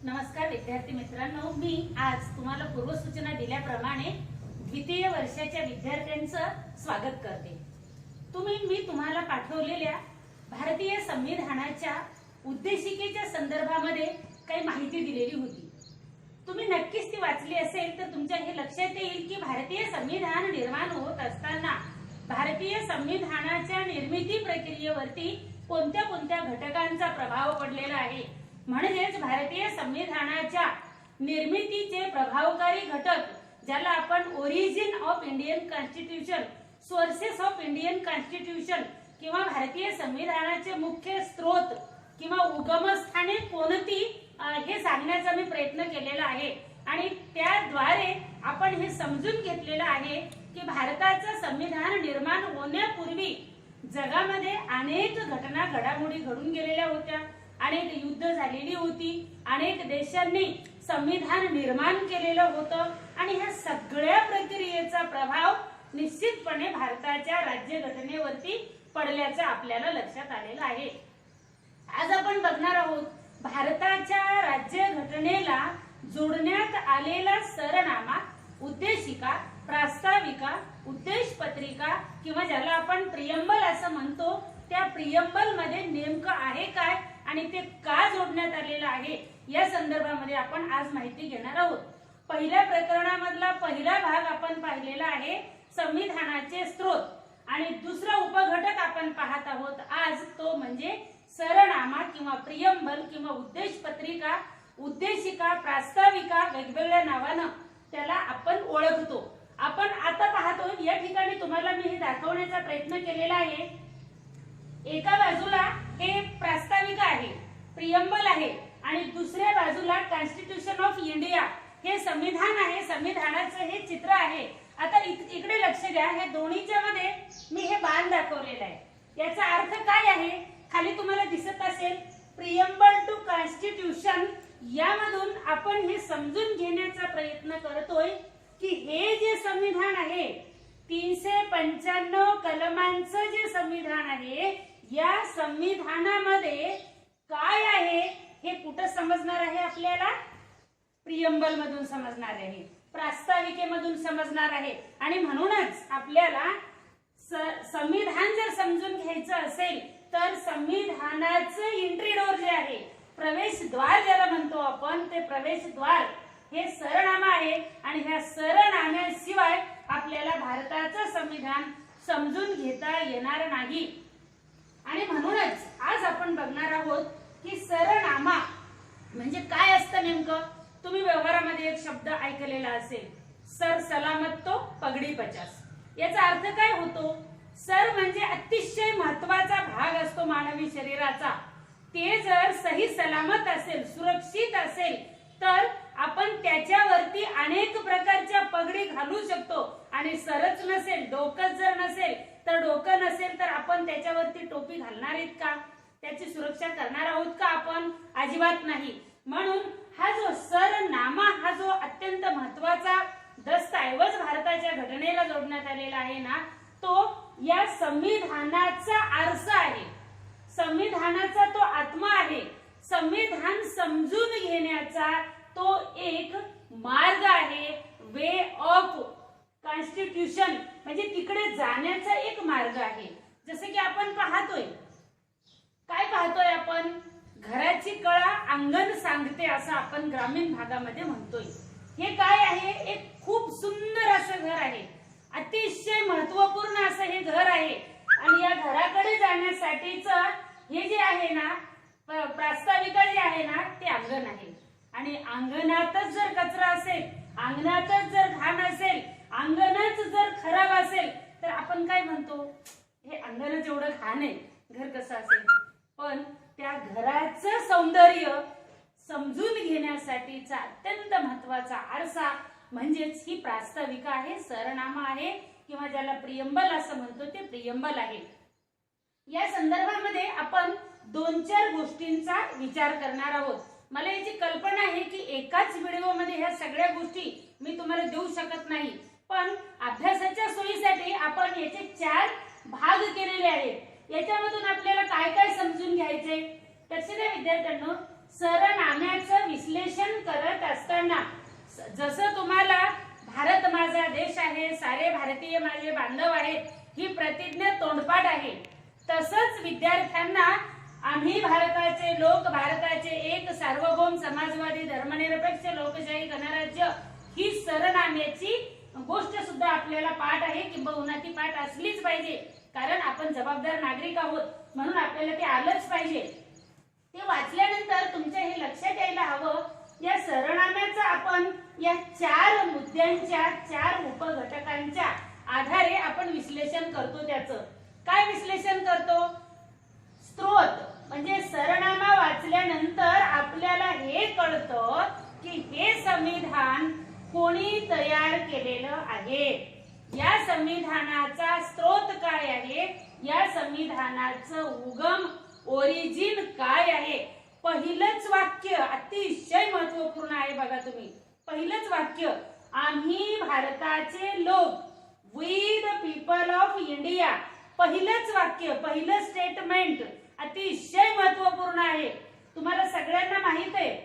नमस्कार विद्यार्थी मित्रांनो, मी आज तुम्हाला पूर्वसूचना दिल्याप्रमाणे द्वितीय वर्षाच्या विद्यार्थ्यांचं स्वागत करते। मी तुम्हाला पाठवलेल्या भारतीय संविधानाच्या उद्देशिकेच्या संदर्भामध्ये काही माहिती दिलेली होती। तुम्ही नक्कीच ती वाचली असेल तर तुमच्या हे लक्षात येईल की भारतीय संविधान निर्माण होत असताना भारतीय संविधानाच्या निर्मिती प्रक्रियेवरती कोणत्या कोणत्या घटकांचा प्रभाव पडलेला आहे। म्हणजेच भारतीय संविधानाच्या निर्मितीचे प्रभावकारी घटक, ज्याला आपण origin of Indian constitution, sources of Indian constitution किंवा भारतीय संविधानाचे मुख्य स्रोत किंवा उगमस्थाने कोणती हे सांगण्याचा मी प्रयत्न केलेला आहे। आणि त्याद्वारे आपण हे समजून घेतलेलं आहे की भारताचं संविधान निर्माण होण्यापूर्वी जगामध्ये अनेक घटना घडामोडी घडून गेलेल्या होत्या, अनेक युद्ध झालेली होती, अनेक देशांनी संविधान निर्माण केलेलं होतं आणि ह्या सगळ्या प्रक्रियेचा प्रभाव निश्चितपणे भारताच्या राज्यघटनेवरती पडल्याचं आपल्याला लक्षात आलेलं आहे। आज आपण बघणार आहोत भारताच्या राज्यघटनेला जोडण्यात आलेला सरनामा, उद्देशिका, प्रास्ताविका, उद्देशपत्रिका किंवा ज्याला आपण प्रियम्बल असं म्हणतो, त्या प्रियम्बल मध्ये नेमकं आहे काय आणि ते का जोडण्यात आलेलं आहे या संदर्भामध्ये आपण आज माहिती घेणार आहोत। पहिल्या प्रकरणामधला पहिला भाग आपण पाहिलेला आहे संविधानाचे स्रोत आणि दुसरा उपघटक आपण पाहत आहोत आज, तो म्हणजे सरनामा किंवा प्रियम्बल किंवा उद्देशपत्रिका, उद्देशिका, प्रास्ताविका, वेगवेगळ्या नावानं त्याला आपण ओळखतो। आपण आता पाहतो या ठिकाणी तुम्हाला मी हे दाखवण्याचा प्रयत्न केलेला आहे। एका बाजूला हे प्रास्ताविका आहे, प्रियम्बल आहे आणि दुसऱ्या बाजूला कॉन्स्टिट्यूशन ऑफ इंडिया हे संविधान आहे, संविधानाचं हे चित्र आहे। आता इकडे लक्ष द्या, हे दोन्हीच्या मध्ये मी हे बाण दाखवलेलं आहे। याचा अर्थ काय आहे खाली तुम्हाला दिसत असेल, प्रियम्बल टू कॉन्स्टिट्यूशन। यामधून आपण हे समजून घेण्याचा प्रयत्न करतोय की हे जे संविधान आहे 395 कलमांचं जे संविधान आहे, या संविधानामध्ये काय आहे हे कुठं समजणार आहे आपल्याला? प्रियम्बल मधून समजणार आहे, प्रास्ताविकेमधून समजणार आहे। आणि म्हणूनच आपल्याला संविधान जर समजून घ्यायचं असेल तर संविधानाचं एंट्री डोर जे आहे, प्रवेशद्वार ज्याला म्हणतो आपण, ते प्रवेशद्वार हे सरनामा आहे आणि ह्या सरनाम्याशिवाय आपल्याला भारताचं संविधान समजून घेता येणार नाही। आणि म्हणूनच आज आपण बघणार आहोत की सरनामा म्हणजे काय असतं नेमकं। तुम्ही व्यवहारामध्ये एक शब्द ऐकलेला असेल, सर सलामत तो पगडी 50। याचा अर्थ काय होतो? सर म्हणजे अतिशय महत्वाचा भाग असतो मानवी शरीराचा, ते जर सही सलामत असेल, सुरक्षित असेल तर आपण त्याच्यावरती अनेक प्रकारच्या पगडी घालू शकतो। आणि सरच नसेल, डोकं जर नसेल तर डोकं नसेल तर आपण त्याच्यावरती टोपी घालणार आहेत का? त्याची सुरक्षा करणार आहोत का आपण? अजिबात नाही। म्हणून हा जो सरनामा, हा जो अत्यंत महत्वाचा दस्तऐवज भारताच्या घटनेला जोडण्यात आलेला आहे ना, तो या संविधानाचा आरसा आहे, संविधानाचा तो आत्मा आहे, संविधान समजून घेण्याचा तो एक मार्ग आहे, वे ऑफ कॉन्स्टिट्यूशन म्हणजे तिकडे जाण्याचा एक मार्ग आहे। जसे की आपण पाहतोय, काय पाहतोय आपण? घराची कळा अंगण सांगते असं आपण ग्रामीण भागामध्ये म्हणतोय। हे काय आहे? एक खूप सुंदर असं घर आहे, अतिशय महत्वपूर्ण असं हे घर आहे। आणि या घराकडे जाण्यासाठीच हे जे आहे ना, प्रास्ताविका जे आहे ना, ते अंगण आहे। आणि अंगणातच जर कचरा असेल, अंगणातच जर घाण असेल, अंगणच जर खराब असेल तर आपण काय म्हणतो? हे अंगणच एवढं घाण आहे, घर कसं असेल? पण त्या घराचं सौंदर्य समजून घेण्यासाठीचा अत्यंत महत्वाचा आरसा म्हणजेच ही प्रास्ताविका आहे, सरनामा आहे किंवा ज्याला प्रियम्बल असं म्हणतो, ते प्रियम्बल आहे। या संदर्भामध्ये आपण 2-4 गोष्टींचा विचार करणार आहोत। मला याची कल्पना आहे की एकाच व्हिडिओमध्ये ह्या सगळ्या गोष्टी मी तुम्हाला देऊ शकत नाही, पण अभ्यासाच्या सोयीसाठी आपण याचे 4 भाग केलेले आहेत। याच्यामधून आपल्याला काय काय समजून घ्यायचे? तर विद्यार्थ्यांनो, सरनाम्याचं विश्लेषण विद्यार्थ्यांना जसं तुम्हाला भारत माझा देश आहे, सारे भारतीय माझे बांधव आहेत ही प्रतिज्ञा तोंडपाठ आहे, तसंच विद्यार्थ्यांना आम्ही भारताचे लोक, भारताचे एक सार्वभौम समाजवादी धर्मनिरपेक्ष लोकशाही गणराज्य ही सरनाम्याची गोष्ट सुद्धा आपल्याला पाठ आहे, किंबहुना ती पाठ असलीच पाहिजे, कारण आपण जबाबदार नागरिक आहोत म्हणून आपल्याला ते आलंच पाहिजे. ते वाचल्यानंतर तुमच्या हे लक्षात यायला हवं, या सरनाम्याचं आपण या 4 मुद्द्यांच्या 4 उपघटकांच्या आधारे आपण विश्लेषण करतो. त्याचं काय विश्लेषण करतो? स्त्रोत म्हणजे सरनामा वाचल्यानंतर आपल्याला हे कळतं की हे संविधान कोणी तयार केलेलं आहे, या संविधानाचा स्त्रोत काय आहे, या संविधानाचं उगम ओरिजिन काय आहे. पहिलंच वाक्य अतिशय महत्वपूर्ण आहे बघा तुम्ही. पहिलंच वाक्य, आम्ही भारताचे लोक, we the people of India. पहिलंच वाक्य, पहिलं स्टेटमेंट अतिशय महत्वपूर्ण आहे. तुम्हाला सगळ्यांना माहित आहे,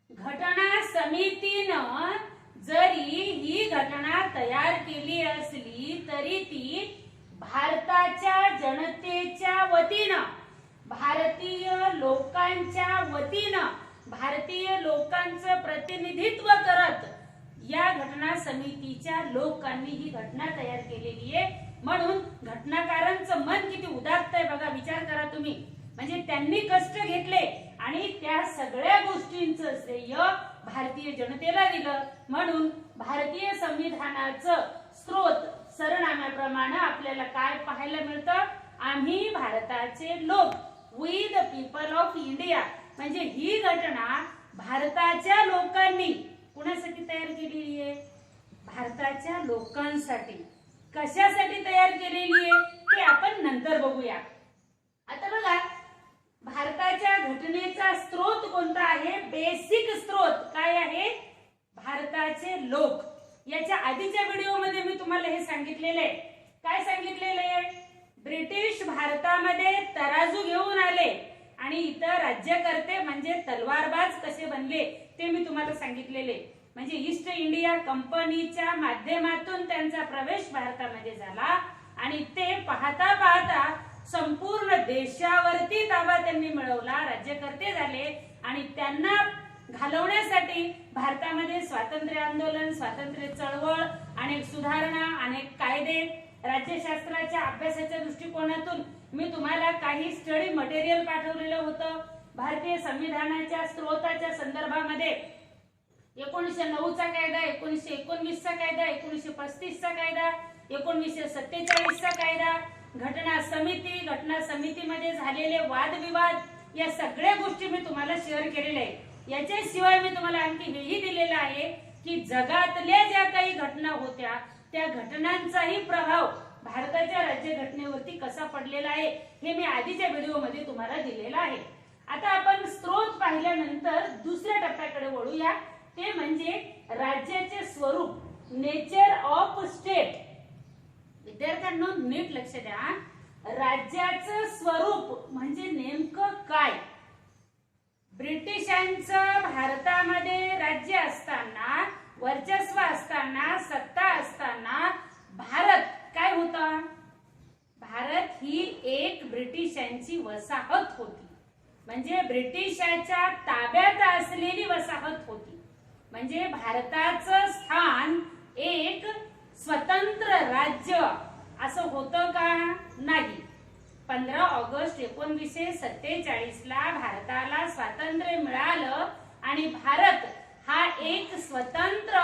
घटना समितीनं जरी ही घटना तयार केली असली तरी ती भारताच्या जनतेच्या वतीनं, भारतीय लोकांच्या वतीनं, भारतीय लोकांचं प्रतिनिधित्व करत या घटना समितीच्या लोकांनी ही घटना तयार केलेली आहे. म्हणून घटनाकारांचं मन किती उदात्त आहे बघा, विचार करा तुम्ही. म्हणजे त्यांनी कष्ट घेतले आणि त्या सगळ्या गोष्टींचं श्रेय भारतीय जनतेला दिलं. म्हणून भारतीय संविधानाचं स्त्रोत सरनाम्याप्रमाणे आपल्याला काय पाहायला मिळतं? आम्ही भारताचे लोक, we the people of India. म्हणजे ही घटना भारताच्या लोकांनी कुणासाठी तयार केलेली आहे? भारताच्या लोकांसाठी. कशासाठी तयार केलेली आहे ते आपण नंतर बघूया. आता बघा, भारताच्या घटनेचा स्त्रोत कोणता आहे? बेसिक स्त्रोत काय आहे? भारताचे लोक. याच्या आधीच्या व्हिडिओमध्ये मी तुम्हाला हे सांगितलेलं आहे. काय सांगितलेलं आहे? ब्रिटिश भारतामध्ये तराजू घेऊन आले आणि इतर राज्यकर्ते म्हणजे तलवारबाज कसे बनले ते मी तुम्हाला सांगितलेले. म्हणजे ईस्ट इंडिया कंपनीच्या माध्यमातून त्यांचा प्रवेश भारतामध्ये झाला आणि ते पाहता पाहता संपूर्ण देशावरती ताबा त्यांनी मिळवला, राज्यकर्ते झाले आणि त्यांना घालवण्यासाठी भारतामध्ये स्वातंत्र्य आंदोलन, स्वातंत्र्य चळवळ, अनेक सुधारणा, अनेक कायदे, राज्यशास्त्राच्या अभ्यासाच्या दृष्टिकोनातून मी तुम्हाला काही स्टडी मटेरियल पाठवलेलं होतं. भारतीय संविधानाच्या स्त्रोताच्या संदर्भामध्ये 1909 चा कायदा, 1919 चा कायदा, 1935 चा कायदा, 1947 चा कायदा, घटना समितीमध्ये झालेले वादविवाद, या सगळ्या गोष्टी मी तुम्हाला शेअर केलेल्या आहे. याच्याशिवाय मी तुम्हाला आणखी हेही दिलेलं आहे की जगातल्या ज्या काही घटना होत्या त्या घटनांचाही प्रभाव भारताच्या राज्यघटनेवरती कसा पडलेला आहे हे मी आधीच्या व्हिडिओमध्ये तुम्हाला दिलेला आहे. आता आपण स्त्रोत पाहिल्यानंतर दुसऱ्या टप्प्याकडे वळूया, ते म्हणजे राज्याचे स्वरूप, नेचर ऑफ स्टेट. विद्यार्थ्यांनो नीट लक्ष द्या, राज्याचं स्वरूप म्हणजे नेमकं काय? ब्रिटिशांचं भारतामध्ये राज्य असताना, वर्चस्व असताना, सत्ता असताना भारत काय होता? भारत ही एक ब्रिटिशांची वसाहत होती. म्हणजे ब्रिटिशाच्या ताब्यात असलेली वसाहत होती. म्हणजे भारताचं स्थान एक स्वतंत्र राज्य असं होतं का? नाही. 15 ऑगस्ट 1947 ला भारताला स्वातंत्र्य मिळालं आणि भारत हा एक स्वतंत्र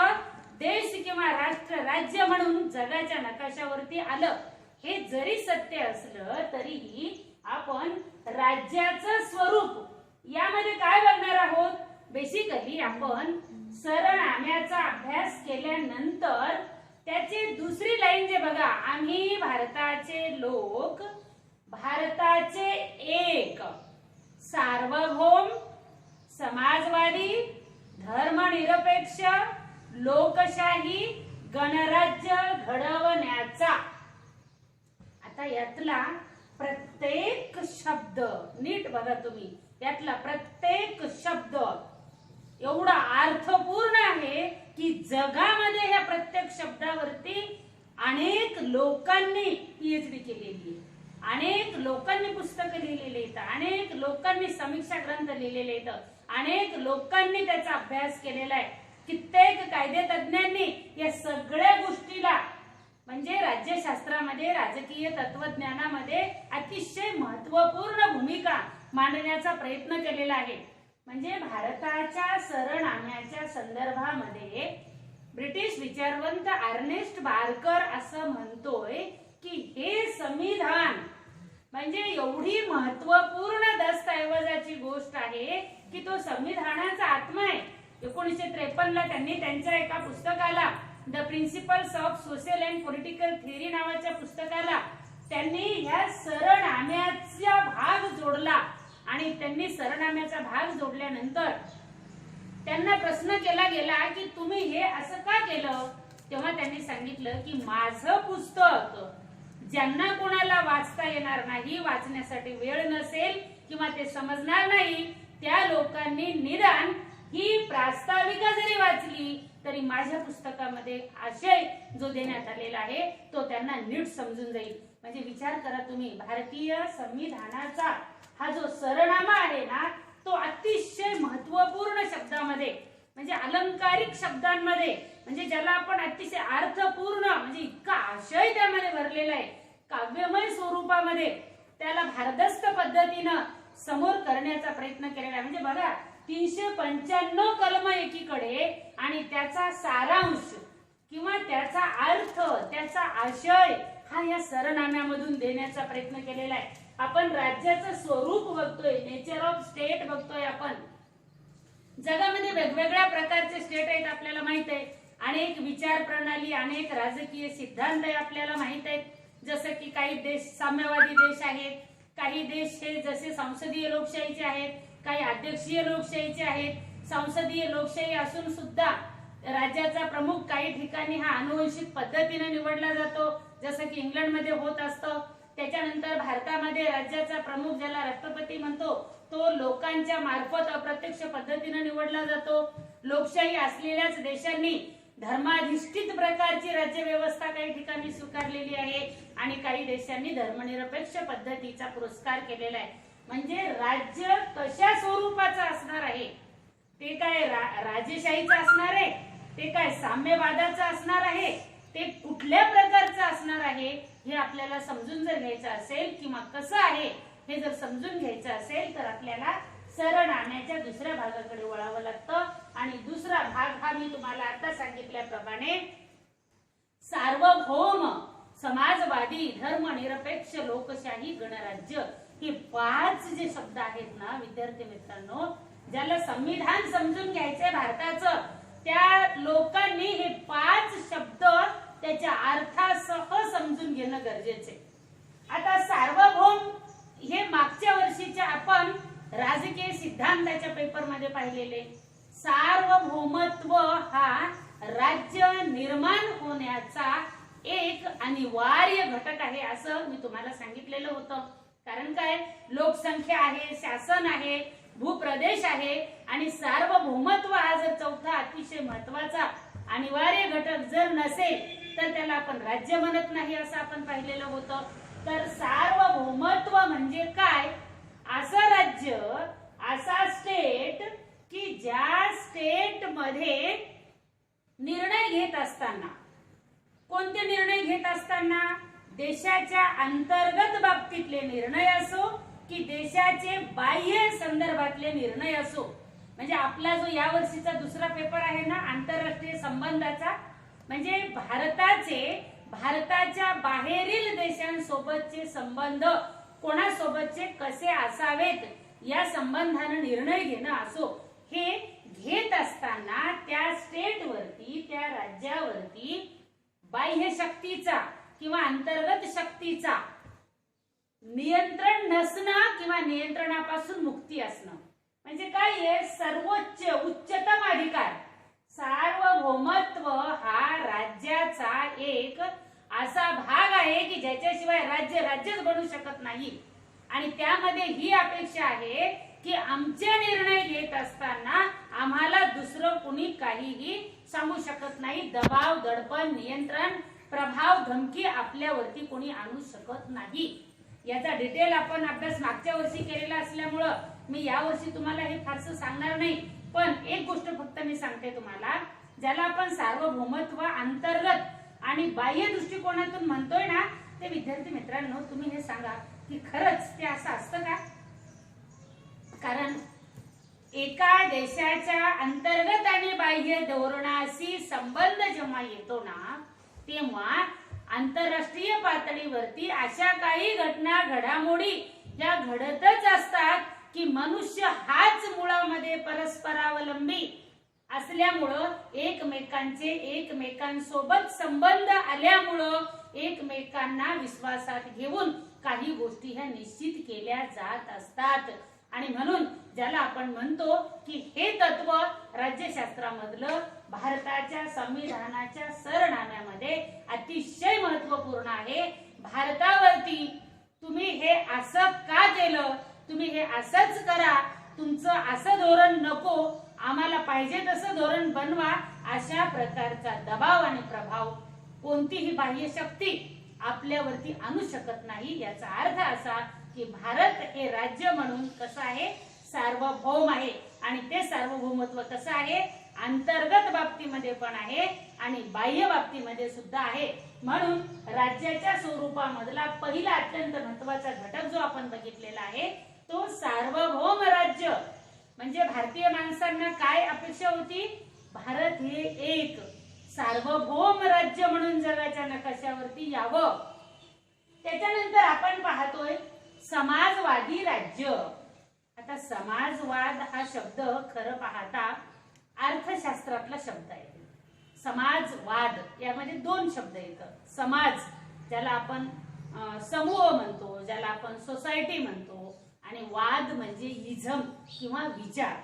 देश किंवा राष्ट्र राज्य म्हणून जगाच्या नकाशावरती आलं. हे जरी सत्य असलं तरीही आपण राज्याचं स्वरूप यामध्ये काय बघणार आहोत? बेसिकली आपण सरनाम्याचा अभ्यास केल्यानंतर त्याची दुसरी लाईन जे बघा, आम्ही भारताचे लोक, भारताचे एक सार्वभौम समाजवादी धर्मनिरपेक्ष लोकशाही गणराज्य घडवण्याचा. आता यातला प्रत्येक शब्द नीट बघा तुम्ही, यातला प्रत्येक शब्द एवढा अर्थपूर्ण जगामध्ये ह्या प्रत्येक शब्दावरती अनेक लोकांनी पीएचडी केलेली आहे, अनेक लोकांनी पुस्तकं लिहिलेली आहेत, अनेक लोकांनी समीक्षा ग्रंथ लिहिलेले आहेत, अनेक लोकांनी त्याचा अभ्यास केलेला आहे. कित्येक कायदे तज्ञांनी या सगळ्या गोष्टीला म्हणजे राज्यशास्त्रामध्ये राजकीय तत्वज्ञानामध्ये अतिशय महत्वपूर्ण भूमिका मांडण्याचा प्रयत्न केलेला आहे. म्हणजे भारताच्या सरनाम्याच्या संदर्भामध्ये ब्रिटिश विचारवंत अर्नेस्ट बार्कर असं म्हणतोय की हे संविधान म्हणजे एवढी महत्वपूर्ण दस्तऐवजाची गोष्ट आहे की तो संविधानाचा आत्मा आहे. 1953 ला त्यांनी त्यांच्या एका पुस्तकाला the principles of social and political theory नावाच्या पुस्तकाला त्यांनी ह्या सरनाम्याचा भाग जोडला आणि त्यांनी सरनाम्याचा भाग जोडल्यानंतर त्यांना प्रश्न केला गेला की तुम्ही हे असं का केलं. तेव्हा त्यांनी सांगितलं की माझं पुस्तक ज्यांना कोणाला वाचता येणार नाही, वाचण्यासाठी वेळ नसेल किंवा ते समजणार नाही, त्या लोकांनी निदान ही प्रास्ताविका जरी वाचली तरी माझ्या पुस्तकामध्ये आशय जो देण्यात आलेला आहे तो त्यांना नीट समजून जाईल. म्हणजे विचार करा तुम्ही, भारतीय संविधानाचा हा जो सरनामा आहे ना तो अतिशय महत्वपूर्ण शब्दामध्ये म्हणजे अलंकारिक शब्दांमध्ये म्हणजे ज्याला आपण अतिशय अर्थपूर्ण म्हणजे इतका आशय त्यामध्ये भरलेला आहे, काव्यमय स्वरूपामध्ये त्याला भारदस्त पद्धतीनं समोर करण्याचा प्रयत्न केलेला आहे. म्हणजे बघा 395 कलम एकीकडे आणि त्याचा सारांश किंवा त्याचा अर्थ त्याचा आशय हा या सरनाम्यामधून देण्याचा प्रयत्न केलेला आहे. आपण राज्याचं स्वरूप बघतोय, नेचर ऑफ स्टेट बघतोय. आपण जगामध्ये वेगवेगळ्या प्रकारचे स्टेट आहेत आपल्याला माहित आहे, अनेक विचार प्रणाली अनेक राजकीय सिद्धांत आपल्याला माहित आहेत. जसं की काही देश साम्यवादी देश आहेत, काही देश हे जसे संसदीय लोकशाहीचे आहेत, काही अध्यक्षीय लोकशाहीचे आहेत. संसदीय लोकशाही असून सुद्धा राज्याचा प्रमुख काही ठिकाणी हा आनुवंशिक पद्धतीने निवडला जातो जसं की इंग्लंडमध्ये होत असतं. त्याच्यानंतर भारतामध्ये राज्याचा प्रमुख ज्याला राष्ट्रपती म्हणतो तो लोकांच्या मार्फत अप्रत्यक्ष पद्धतीने निवडला जातो. लोकशाही असलेल्याच देशांनी धर्माधिष्ठित प्रकारची राज्य व्यवस्था काही ठिकाणी स्वीकारलेली आहे आणि काही देशांनी धर्मनिरपेक्ष पद्धतीचा पुरस्कार केलेला आहे. म्हणजे राज्य कशा स्वरूपाचं असणार आहे, ते काय राजेशाहीचं असणार आहे, ते काय साम्यवादाचं असणार आहे, ते कुठल्या प्रकारचं असणार आहे हे आपल्याला समजून जर घ्यायचं असेल किंवा कसं आहे हे जर समजून घ्यायचं असेल तर आपल्याला सरनाम्याच्या दुसऱ्या भागाकडे वळावं लागतं. आणि दुसरा भाग हा मी तुम्हाला आता सांगितल्याप्रमाणे सार्वभौम समाजवादी धर्मनिरपेक्ष लोकशाही गणराज्य हे 5 जे शब्द आहेत ना विद्यार्थी मित्रांनो, ज्याला संविधान समजून घ्यायचंय भारताचं, त्या लोकांनी हे 5 शब्द त्याच्या अर्थासह समजून घेणं गरजेचे. आता सार्वभौम हे मागच्या वर्षीच्या आपण राजकीय सिद्धांताच्या पेपरमध्ये पाहिलेले. सार्वभौमत्व हा राज्य निर्माण होण्याचा एक अनिवार्य घटक आहे असं मी तुम्हाला सांगितलेलं होतं. कारण काय, लोकसंख्या आहे, शासन आहे, भूप्रदेश आहे आणि सार्वभौमत्व हा जर चौथा अतिशय महत्वाचा अनिवार्य घटक जर नसेल तर त्याला आपण राज्य म्हणत नाही असं आपण पाहिलेलं होतं. तर सार्वभौमत्व म्हणजे काय, असं राज्य असा स्टेट की ज्या स्टेट मध्ये निर्णय घेत असताना, कोणते निर्णय घेत असताना, देशाच्या अंतर्गत बाबतीतले निर्णय असो की देशाचे बाह्य संदर्भातले निर्णय असो. म्हणजे आपला जो या वर्षीचा दुसरा पेपर आहे ना आंतरराष्ट्रीय संबंधाचा, म्हणजे भारताच्या बाहेरील देशांसोबतचे संबंध कोणासोबतचे कसे असावेत या संबंधाने निर्णय घेणं असो, हे घेत असताना त्या स्टेटवरती त्या राज्यावरती बाह्य शक्तीचा किंवा अंतर्गत शक्तीचा नियंत्रण नसणं किंवा नियंत्रणापासून मुक्ती असणं म्हणजे काय आहे, सर्वोच्च उच्चतम अधिकार. सार्वभौमत्व हा राज्याचा एक असा भाग आहे की ज्याच्याशिवाय राज्यच बनू शकत नाही. आणि त्यामध्ये ही अपेक्षा आहे की आमचे निर्णय घेत असताना आम्हाला दुसरं कुणी काहीही सांगू शकत नाही. दबाव, दडपण, नियंत्रण, प्रभाव, धमकी आपल्यावरती कोणी आणू शकत नाही. याचा डिटेल आपण अभ्यास मागच्या वर्षी केलेला असल्यामुळं मी या वर्षी तुम्हाला हे फारसं सांगणार नाही. पण एक गोष्ट फक्त मी सांगते तुम्हाला, ज्याला आपण सार्वभौमत्व अंतर्गत आणि बाह्य दृष्टिकोनातून म्हणतोय ना, ते विद्यार्थी मित्रांनो तुम्ही हे सांगा की खरंच ते असं असतं का? कारण एका देशाच्या अंतर्गत आणि बाह्य धोरणाशी संबंध जेव्हा येतो ना, तेव्हा आंतरराष्ट्रीय पातळीवरती अशा काही घटना घडामोडी या घडतच असतात की मनुष्य हाच मुळामध्ये परस्परावलंबी असल्यामुळं एकमेकांसोबत संबंध आल्यामुळं एकमेकांना विश्वासात घेऊन काही गोष्टी ह्या निश्चित केल्या जात असतात. आणि म्हणून ज्याला आपण म्हणतो की हे तत्व राज्यशास्त्रामधलं भारताच्या संविधानाच्या सरनाम्यामध्ये अतिशय महत्वपूर्ण आहे. भारतावरती तुम्ही हे असं का केलं, तुम्ही हे असंच करा, तुमचं असं धोरण नको, आम्हाला पाहिजे तसं धोरण बनवा, अशा प्रकारचा दबाव आणि प्रभाव कोणतीही बाह्य शक्ती आपल्यावरती आणू शकत नाही. याचा अर्थ असा की भारत हे राज्य म्हणून कसं आहे, सार्वभौम आहे. आणि ते सार्वभौमत्व कसं आहे, अंतर्गत बाबतीमध्ये पण आहे आणि बाह्य बाबतीमध्ये सुद्धा आहे. म्हणून राज्याच्या स्वरूपामधला पहिला अत्यंत महत्वाचा घटक जो आपण बघितलेला आहे तो सार्वभौम राज्य. म्हणजे भारतीय माणसांना काय अपेक्षा होती, भारत हे एक सार्वभौम राज्य म्हणून जगाच्या नकाशावरती यावं. त्याच्यानंतर आपण पाहतोय समाजवादी राज्य. आता समाजवाद हा शब्द खरं पाहता अर्थशास्त्रातला शब्द आहे. समाजवाद यामध्ये दोन शब्द येतात. समाज ज्याला आपण समूह म्हणतो, ज्याला आपण सोसायटी म्हणतो, आणि वाद म्हणजे इझम किंवा विचार,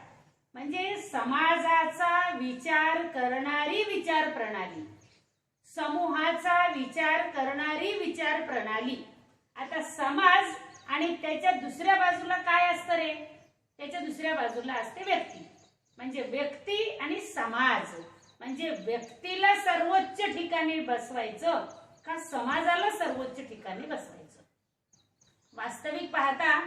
म्हणजे समाजाचा विचार करणारी विचार प्रणाली, समूहाचा विचार करणारी विचार प्रणाली. आता समाज आणि त्याच्या दुसऱ्या बाजूला काय असतं रे, त्याच्या दुसऱ्या बाजूला असते व्यक्ती. म्हणजे व्यक्ती आणि समाज, म्हणजे व्यक्तीला सर्वोच्च ठिकाणी बसवायचं का समाजाला सर्वोच्च ठिकाणी बसवायचं. वास्तविक पाहता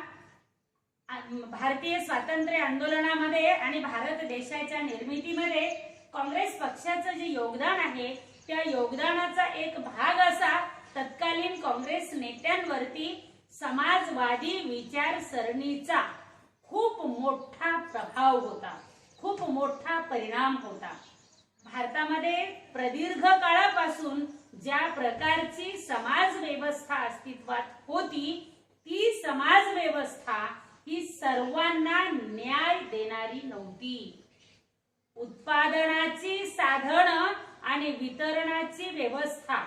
भारतीय स्वातंत्र्य आंदोलनामध्ये आणि भारत देशाच्या निर्मितीमध्ये काँग्रेस पक्षाचं जे योगदान आहे त्या योगदानाचा एक भाग असा तत्कालीन काँग्रेस नेत्यांवरती समाजवादी विचारसरणीचा खूप मोठा प्रभाव होता, खूप मोठा परिणाम होता. भारतामध्ये प्रदीर्घ काळापासून ज्या प्रकारची समाज व्यवस्था अस्तित्वात होती ती समाज व्यवस्था ही सर्वांना न्याय देणारी नव्हती. उत्पादनाची साधनं आणि वितरणाची व्यवस्था,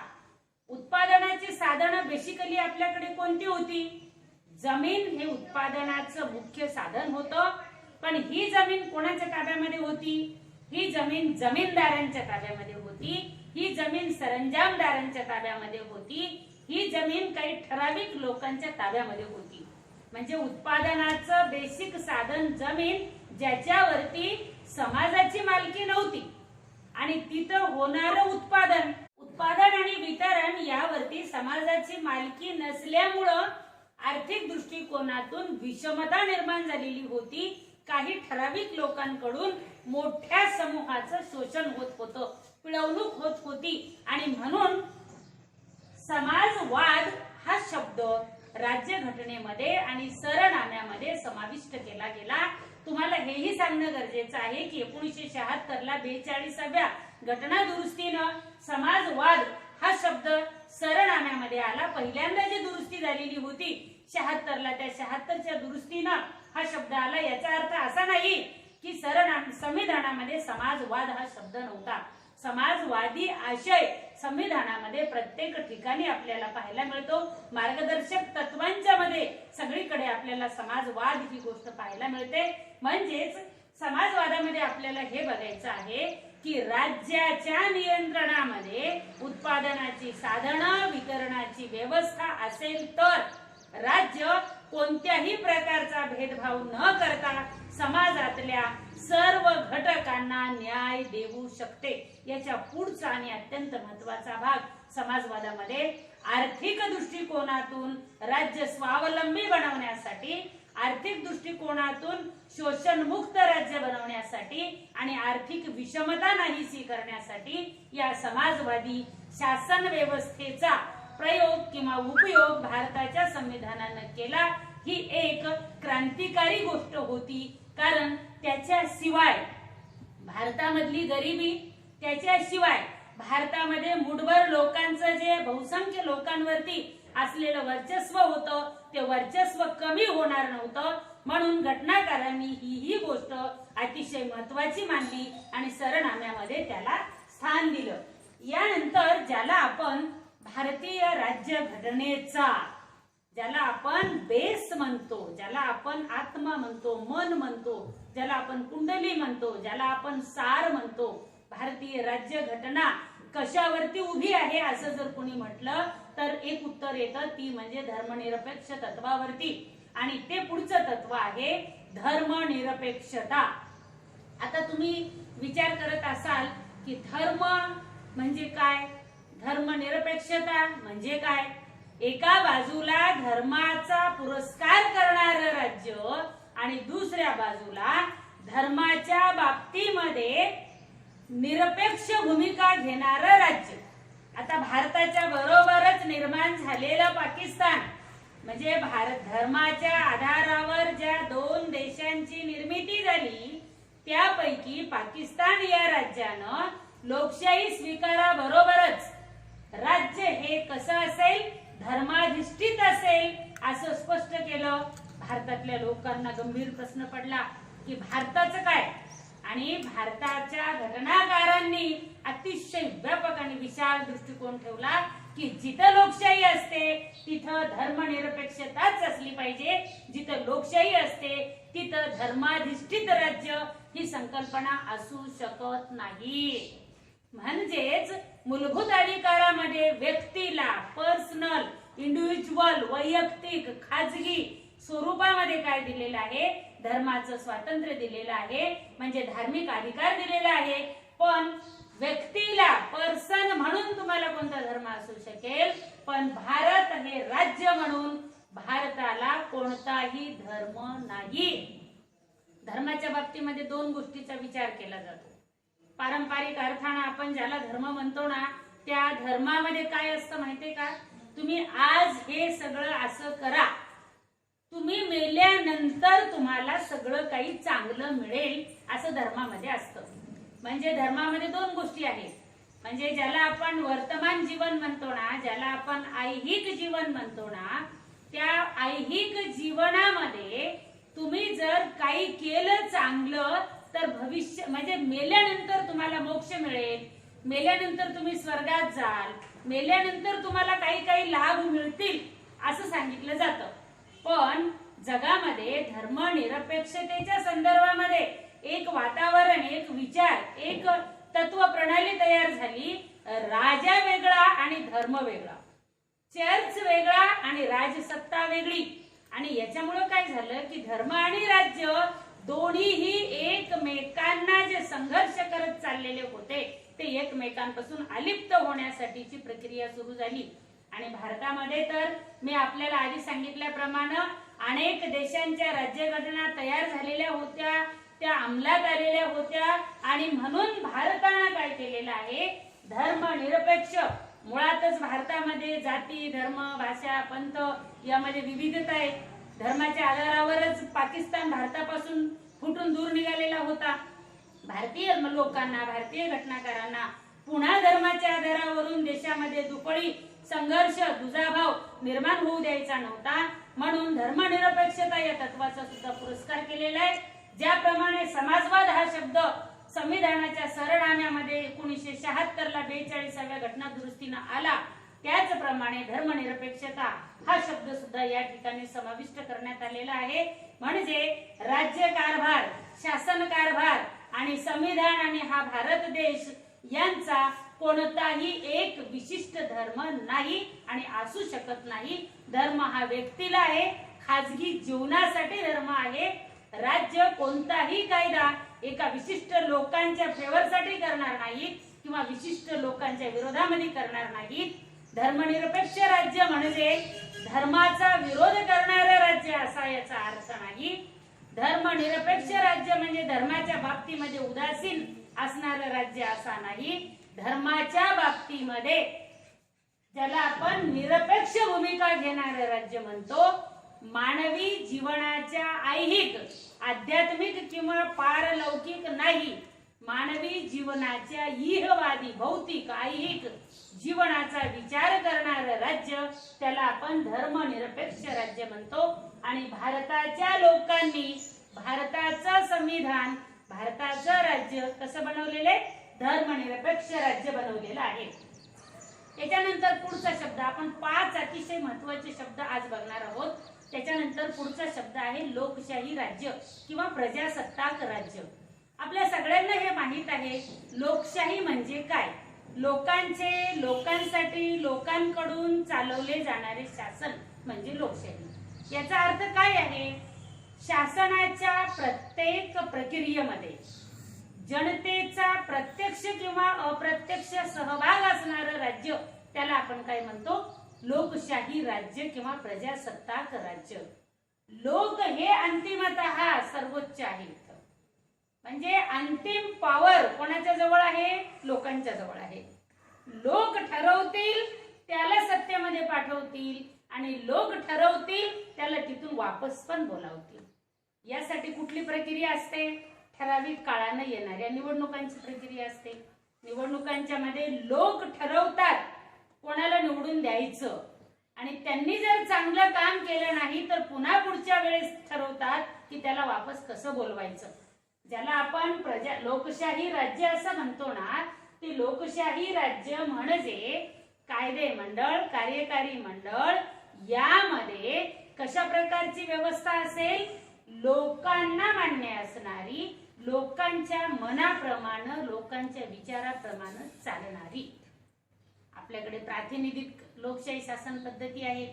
उत्पादनाची साधनं बेसिकली आपल्याकडे कोणती होती, जमीन हे उत्पादनाचं मुख्य साधन होतं. पण ही जमीन कोणाच्या ताब्यामध्ये होती, ही जमीन जमीनदारांच्या ताब्यामध्ये होती, ही जमीन सरंजामदारांच्या ताब्यामध्ये होती, ही जमीन काही ठराविक लोकांच्या ताब्यामध्ये होती. म्हणजे उत्पादनाचं बेसिक साधन जमीन, ज्याच्यावरती समाजाची मालकी नव्हती, आणि तिथं होणारं उत्पादन आणि वितरण यावरती समाजाची मालकी नसल्यामुळं आर्थिक दृष्टिकोनातून विषमता निर्माण झालेली होती. काही ठराविक लोकांकडून मोठ्या समूहाचं शोषण होत होतं, पिळवणूक होत होती. आणि म्हणून समाजवाद हा शब्द राज्यघटनेमध्ये आणि सरनाम्यामध्ये समाविष्ट केला गेला. तुम्हाला हेही सांगणं गरजेचं आहे की 1976 ला 42व्या घटना दुरुस्तीनं समाजवाद हा शब्द सरनाम्यामध्ये आला. पहिल्यांदा जी दुरुस्ती झालेली होती 76 ला, त्या 76च्या दुरुस्तीनं हा शब्द आला. याचा अर्थ असा नाही की संविधानामध्ये समाजवाद हा शब्द नव्हता. समाजवादी आशय संविधानामध्ये प्रत्येक ठिकाणी आपल्याला पाहायला मिळतो. मार्गदर्शक तत्वांच्या मध्ये सगळीकडे आपल्याला समाजवाद ही गोष्ट पाहायला मिळते. म्हणजेच समाजवादामध्ये आपल्याला हे बघायचं आहे की राज्याच्या नियंत्रणामध्ये उत्पादनाची साधनं, वितरणाची व्यवस्था असेल तर राज्य कोणत्याही प्रकारचा भेदभाव न करता समाजातल्या सर्व घटकांना न्याय देऊ शकते. याच्या पुढचा आणि अत्यंत महत्त्वाचा भाग समाजवादामध्ये आर्थिक दृष्टिकोनातून राज्य स्वावलंबी बनवण्यासाठी, आर्थिक दृष्टिकोनातून शोषणमुक्त राज्य बनवण्यासाठी आणि आर्थिक विषमता नाहीशी करण्यासाठी या समाजवादी शासन व्यवस्थेचा प्रयोग किंवा उपयोग भारताच्या संविधानाने केला. ही एक क्रांतिकारी गोष्ट होती, कारण त्याच्याशिवाय भारतामधली गरिबी, त्याच्याशिवाय भारतामध्ये मुठभर लोकांचं जे बहुसंख्य लोकांवरती असलेलं वर्चस्व होतं ते वर्चस्व कमी होणार नव्हतं. म्हणून घटनाकारांनी ही गोष्ट अतिशय महत्वाची मानली आणि सरनाम्यामध्ये त्याला स्थान दिलं. यानंतर ज्याला आपण भारतीय राज्यघटनेचा, ज्याला आपण बेस म्हणतो, ज्याला आपण आत्मा म्हणतो, मन म्हणतो, ज्याला आपण कुंडली म्हणतो, ज्याला आपण सार म्हणतो, भारतीय राज्यघटना कशावरती उभी आहे असं जर कोणी म्हटलं तर एक उत्तर येतं, ती म्हणजे धर्मनिरपेक्ष तत्वावरती. आणि ते पुढचं तत्व आहे धर्मनिरपेक्षता. आता तुम्ही विचार करत असाल की धर्म म्हणजे काय, धर्मनिरपेक्षता म्हणजे काय. एका बाजूला धर्माचा पुरस्कार करणारं राज्य आणि दुसऱ्या बाजूला धर्माच्या बाबतीमध्ये निरपेक्ष भूमिका घेणारं राज्य. आता भारताच्या बरोबरच निर्माण झालेलं पाकिस्तान म्हणजे भारत धर्माच्या आधारावर ज्या दोन देशांची निर्मिती झाली त्यापैकी पाकिस्तान या राज्यानं लोकशाही स्वीकाराबरोबरच राज्य हे कसं असेल, धर्माधिष्ठित असेल असं स्पष्ट केलं. भारतातल्या लोकांना गंभीर प्रश्न पडला की भारताचं काय, आणि भारताच्या घटनाकारांनी अतिशय व्यापक आणि विशाल दृष्टिकोन ठेवला की जिथं लोकशाही असते तिथं धर्मनिरपेक्षताच असली पाहिजे, जिथं लोकशाही असते तिथं धर्माधिष्ठित राज्य ही संकल्पना असू शकत नाही. म्हणजेच मूलभूत अधिकारामध्ये व्यक्तीला पर्सनल, इंडिव्हिज्युअल, वैयक्तिक, खाजगी स्वरूपामध्ये काय दिलेलं आहे, धर्माचं स्वातंत्र्य दिलेलं आहे, म्हणजे धार्मिक अधिकार दिलेला आहे. पण व्यक्तीला पर्सन म्हणून तुम्हाला कोणता धर्म असू शकेल, पण भारत हे राज्य म्हणून भारताला कोणताही धर्म नाही. धर्माच्या बाबतीमध्ये दोन गोष्टीचा विचार केला जातो. पारंपरिक अर्थानं आपण ज्याला धर्म म्हणतो ना, त्या धर्मामध्ये काय असतं माहितीये का, तुम्ही आज हे सगळं असं करा, तुम्ही मेल्यानंतर तुम्हाला सगळं काही चांगलं मिळेल असं धर्मामध्ये असतं. म्हणजे धर्मामध्ये दोन गोष्टी आहेत. म्हणजे ज्याला आपण वर्तमान जीवन म्हणतो ना, ज्याला आपण ऐहिक जीवन म्हणतो ना, त्या ऐहिक जीवनामध्ये तुम्ही जर काही केलं चांगलं तर भविष्य म्हणजे मेल्यानंतर तुम्हाला मोक्ष मिळेल, मेल्यानंतर तुम्ही स्वर्गात जाल, मेल्यानंतर तुम्हाला काही काही लाभ मिळतील असं सांगितलं जातं. पण जगामध्ये धर्मनिरपेक्षतेच्या संदर्भामध्ये एक वातावरण, एक विचार, एक तत्व प्रणाली तयार झाली. राजा वेगळा आणि धर्म वेगळा, चर्च वेगळा आणि राजसत्ता वेगळी. आणि याच्यामुळे काय झालं की धर्म आणि राज्य दोन्हीही एकमेकांना जे संघर्ष करत चाललेले होते ते एकमेकांपासून अलिप्त होण्यासाठीची प्रक्रिया सुरू झाली. आणि भारतामध्ये तर मी आपल्याला आधी सांगितल्याप्रमाणे अनेक देशांच्या राज्यघटना तयार झालेल्या होत्या, त्या अंमलात आलेल्या होत्या. आणि म्हणून भारताने काय केलेलं आहे, धर्मनिरपेक्ष, मुळातच भारतामध्ये जाती, धर्म, भाषा, पंथ यामध्ये विविधता आहे. धर्माच्या आधारावरच पाकिस्तान भारतापासून फुटून दूर निघालेला होता. भारतीय लोकांना, भारतीय घटनाकारांना पुन्हा धर्माच्या आधारावरून देशामध्ये दुफळी संघर्ष, दुजाभाव निर्माण होऊ द्यायचा नव्हता. म्हणून धर्मनिरपेक्षता या तत्वाचा सुद्धा पुरस्कार केलेला आहे. ज्याप्रमाणे समाजवाद हा शब्द संविधानाच्या सरनाम्यामध्ये 1976 ला 42व्या घटना दुरुस्तीनं आला, त्याचप्रमाणे धर्मनिरपेक्षता हा शब्द सुद्धा या ठिकाणी समाविष्ट करण्यात आलेला आहे. म्हणजे राज्य कारभार, शासन कारभार आणि संविधान आणि हा भारत देश यांचा कोणताही एक विशिष्ट धर्म नाही आणि असू शकत नाही. धर्म हा व्यक्तीला आहे, खाजगी जीवनासाठी धर्म आहे. राज्य कोणताही कायदा एका विशिष्ट लोकांच्या फेवरसाठी करणार नाही किंवा विशिष्ट लोकांच्या विरोधामध्ये करणार नाही. धर्मनिरपेक्ष राज्य म्हणजे धर्माचा विरोध करणारे राज्य असा याचा अर्थ नाही. धर्मनिरपेक्ष राज्य म्हणजे धर्माच्या बाबतीमध्ये उदासीन असणारं राज्य असा नाही. धर्माच्या बाबतीमध्ये ज्याला आपण निरपेक्ष भूमिका घेणारे राज्य म्हणतो. मानवी जीवनाच्या ऐहिक, आध्यात्मिक किंवा पारलौकिक नाही, मानवी जीवनाच्या इहवादी, भौतिक, ऐहिक जीवनाचा विचार करणारं राज्य त्याला आपण धर्मनिरपेक्ष राज्य म्हणतो. आणि भारताच्या लोकांनी भारताचं संविधान, भारताचं राज्य कसं बनवलेलं आहे? धर्मनिरपेक्ष राज्य बनवलेलं आहे. त्याच्यानंतर पुढचा शब्द आपण 5 अतिशय महत्त्वाचे शब्द आज बघणार आहोत. त्याच्यानंतर पुढचा शब्द आहे लोकशाही राज्य किंवा प्रजासत्ताक राज्य. आपल्या सगळ्यांना हे माहित आहे लोकशाही म्हणजे काय. लोकांचे, लोकांसाठी, लोकांकडून चालवले जाणारे शासन म्हणजे लोकशाही. याचा अर्थ काय आहे? शासनाच्या प्रत्येक प्रक्रियेमध्ये जनतेचा प्रत्यक्ष किंवा अप्रत्यक्ष सहभाग असणारं राज्य त्याला आपण काय म्हणतो? लोकशाही राज्य किंवा प्रजासत्ताक राज्य. लोक हे अंतिमतः सर्वोच्च आहेत. म्हणजे अंतिम पॉवर कोणाच्या जवळ आहे? लोकांच्या जवळ आहे. लोक ठरवतील त्याला सत्तेमध्ये पाठवतील आणि लोक ठरवतील त्याला तिथून वापस पण बोलावतील. यासाठी कुठली प्रक्रिया असते? ठराविक काळाने येणाऱ्या निवडणुकांची प्रक्रिया असते. निवडणुकांच्या मध्ये लोक ठरवतात कोणाला निवडून द्यायचं आणि त्यांनी जर चांगलं काम केलं नाही तर पुन्हा पुढच्या वेळेस ठरवतात की त्याला वापस कसं बोलवायचं. ज्याला आपण लोकशाही राज्य असं म्हणतो ना, ते लोकशाही राज्य म्हणजे कायदे मंडळ, कार्यकारी मंडळ यामध्ये कशा प्रकारची व्यवस्था असेल? लोकांना मान्य असणारी, लोकांच्या मनाप्रमाणे, लोकांच्या विचाराप्रमाणे चालणारी. आपल्याकडे प्रातिनिधिक लोकशाही शासन पद्धती आहे.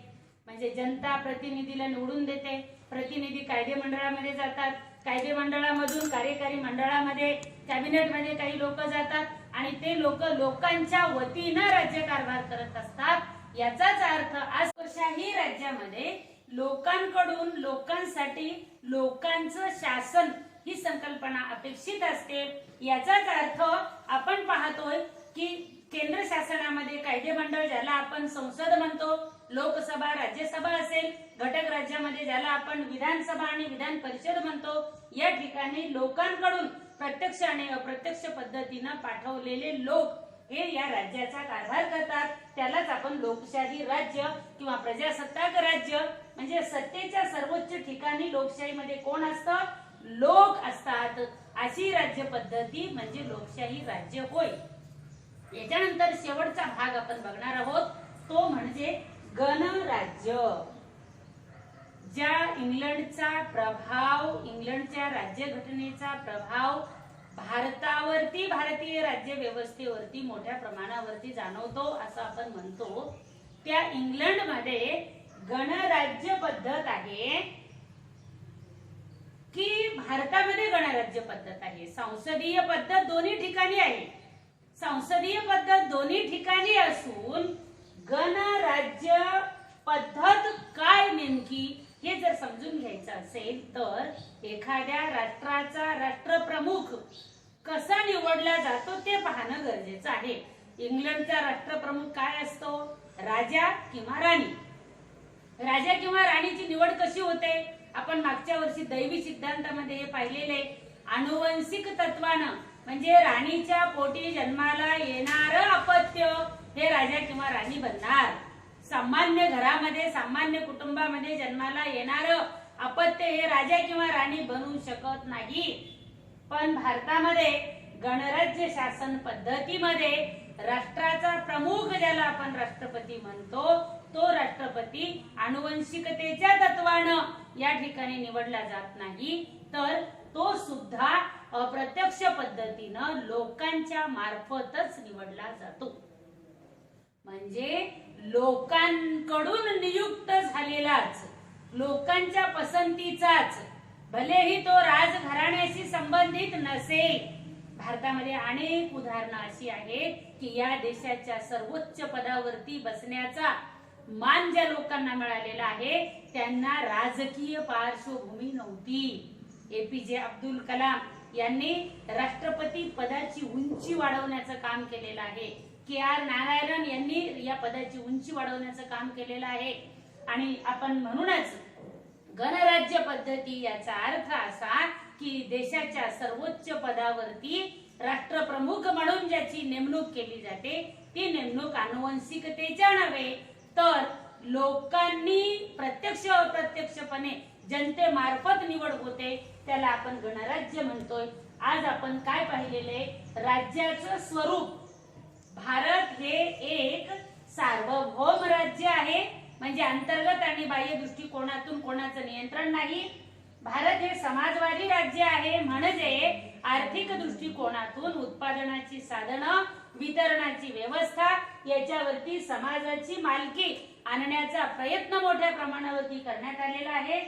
म्हणजे जनता प्रतिनिधीला निवडून देते, प्रतिनिधी कायदे मंडळामध्ये जातात, कायदे मंडळामधून कार्यकारी मंडळामध्ये, कॅबिनेटमध्ये काही लोक जातात आणि ते लोक लोकांच्या वतीनं राज्यकारभार करत असतात. याचाच अर्थ आज लोकशाही राज्यामध्ये लोकांकडून, लोकांसाठी, लोकांचं शासन ही संकल्पना अपेक्षित असते. याचाच अर्थ आपण पाहतोय की केंद्र शासनामध्ये कायदे मंडळ ज्याला आपण संसद म्हणतो, लोकसभा, राज्यसभा असेल, घटक राज्यामध्ये ज्याला आपण विधानसभा आणि विधान परिषद म्हणतो, या ठिकाणी लोकांकडून प्रत्यक्ष आणि अप्रत्यक्ष पद्धतीने पाठवलेले लोक हे या राज्याचा कारभार करतात. त्यालाच आपण लोकशाही राज्य किंवा प्रजासत्ताक राज्य म्हणजे सत्तेच्या सर्वोच्च ठिकाणी लोकशाहीमध्ये कोण असतं? लोक असतात. अशी राज्य पद्धती म्हणजे लोकशाही राज्य होय. याच्यानंतर शेवटचा भाग आपण बघणार आहोत तो म्हणजे गणराज्य. ज्या इंग्लंडचा प्रभाव, इंग्लंडच्या राज्यघटनेचा प्रभाव भारतावरती, भारतीय राज्य व्यवस्थेवरती मोठ्या प्रमाणावरती जाणवतो असं आपण म्हणतो. त्या इंग्लंडमध्ये गणराज्य पद्धत आहे की भारतामध्ये गणराज्य पद्धत आहे? संसदीय पद्धत दोन्ही ठिकाणी आहे. संसदीय पद्धत दोन्ही ठिकाणी असून गणराज्य पद्धत काय नेमकी हे जर समजून घ्यायचं असेल तर एखाद्या राष्ट्राचा राष्ट्रप्रमुख कसा निवडला जातो ते पाहणं गरजेचं आहे. इंग्लंडचा राष्ट्रप्रमुख काय असतो? राजा किंवा राणी. राजा किंवा राणीची निवड कशी होते? आपण मागच्या वर्षी दैवी सिद्धांतामध्ये हे पाहिलेले. आनुवंशिक तत्वानं म्हणजे राणीच्या पोटी जन्माला येणार अपत्य हे राजा किंवा राणी बनणार. सामान्य घरामध्ये, सामान्य कुटुंबामध्ये जन्माला येणार अपत्य हे राजा किंवा राणी बनू शकत नाही. पण भारतामध्ये गणराज्य शासन पद्धतीमध्ये राष्ट्राचा प्रमुख ज्याला आपण राष्ट्रपती म्हणतो तो राष्ट्रपती आनुवंशिकतेच्या तत्वानं या ठिकाणी निवडला जात नाही, तर तो सुद्धा अप्रत्यक्ष पद्धतीनं लोकांच्या मार्फतच निवडला जातो. म्हणजे लोकांकडून नियुक्त झालेलाच लोकांच्या पसंतीचाच, भलेही तो राजघराण्याशी संबंधित नसेल. भारतामध्ये अनेक उदाहरणं अशी आहेत की या देशाच्या सर्वोच्च पदावरती बसण्याचा मान ज्या लोकांना मिळालेला आहे त्यांना राजकीय पार्श्वभूमी नव्हती. एपीजे अब्दुल कलाम यांनी राष्ट्रपती पदाची उंची वाढवण्याचं काम केलेलं आहे. KR नारायणन यांनी या पदाची उंची वाढवण्याचं काम केलेलं आहे. आणि आपण म्हणूनच गणराज्य पद्धती याचा अर्थ असा की देशाच्या सर्वोच्च पदावरती राष्ट्रप्रमुख म्हणून ज्याची नेमणूक केली जाते ती नेमणूक आनुवंशिकतेच्या नव्हे तर लोकांनी प्रत्यक्ष अप्रत्यक्षपणे जनतेमार्फत निवड होते, त्याला आपण गणराज्य म्हणतोय. आज आपण काय पाहिलेले, राज्याचं स्वरूप. भारत हे एक सार्वभौम राज्य आहे, म्हणजे अंतर्गत आणि बाह्य दृष्टिकोनातून कोणाचं नियंत्रण नाही. भारत हे समाजवादी राज्य आहे, म्हणजे आर्थिक दृष्टिकोनातून उत्पादनाची साधनं, वितरणाची व्यवस्था याच्यावरती समाजाची मालकी आणण्याचा प्रयत्न मोठ्या प्रमाणावरती करण्यात आलेला आहे.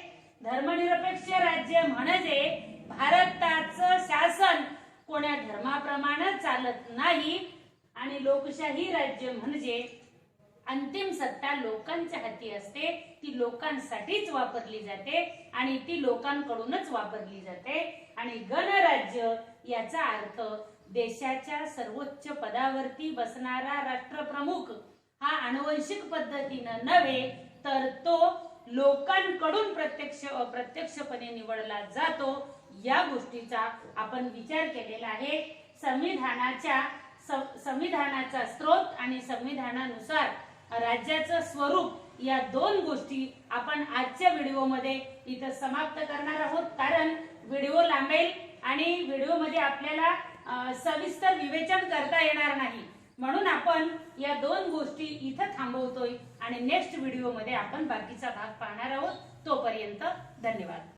धर्मनिरपेक्ष राज्य म्हणजे भारताचं शासन कोण्या धर्माप्रमाणे चालत नाही. आणि लोकशाही राज्य म्हणजे अंतिम सत्ता लोकांच्या हाती असते, ती लोकांसाठीच वापरली जाते आणि ती लोकांकडूनच वापरली जाते. आणि गणराज्य याचा अर्थ देशाच्या सर्वोच्च पदावरती बसणारा राष्ट्रप्रमुख हा आनुवंशिक पद्धतीनं नव्हे तर तो लोकांकडून प्रत्यक्ष अप्रत्यक्षपणे निवडला जातो. या गोष्टीचा आपण विचार केलेला आहे. संविधानाचा स्रोत आणि संविधानानुसार राज्याचं स्वरूप या दोन गोष्टी आपण आजच्या व्हिडिओमध्ये इथं समाप्त करणार आहोत, कारण व्हिडिओ लांबेल आणि व्हिडिओमध्ये आपल्याला सविस्तर विवेचन करता येणार नाही. म्हणून आपण या दोन गोष्टी इथं थांबवतोय आणि नेक्स्ट व्हिडिओमध्ये आपण बाकीचा भाग पाहणार आहोत. तोपर्यंत धन्यवाद.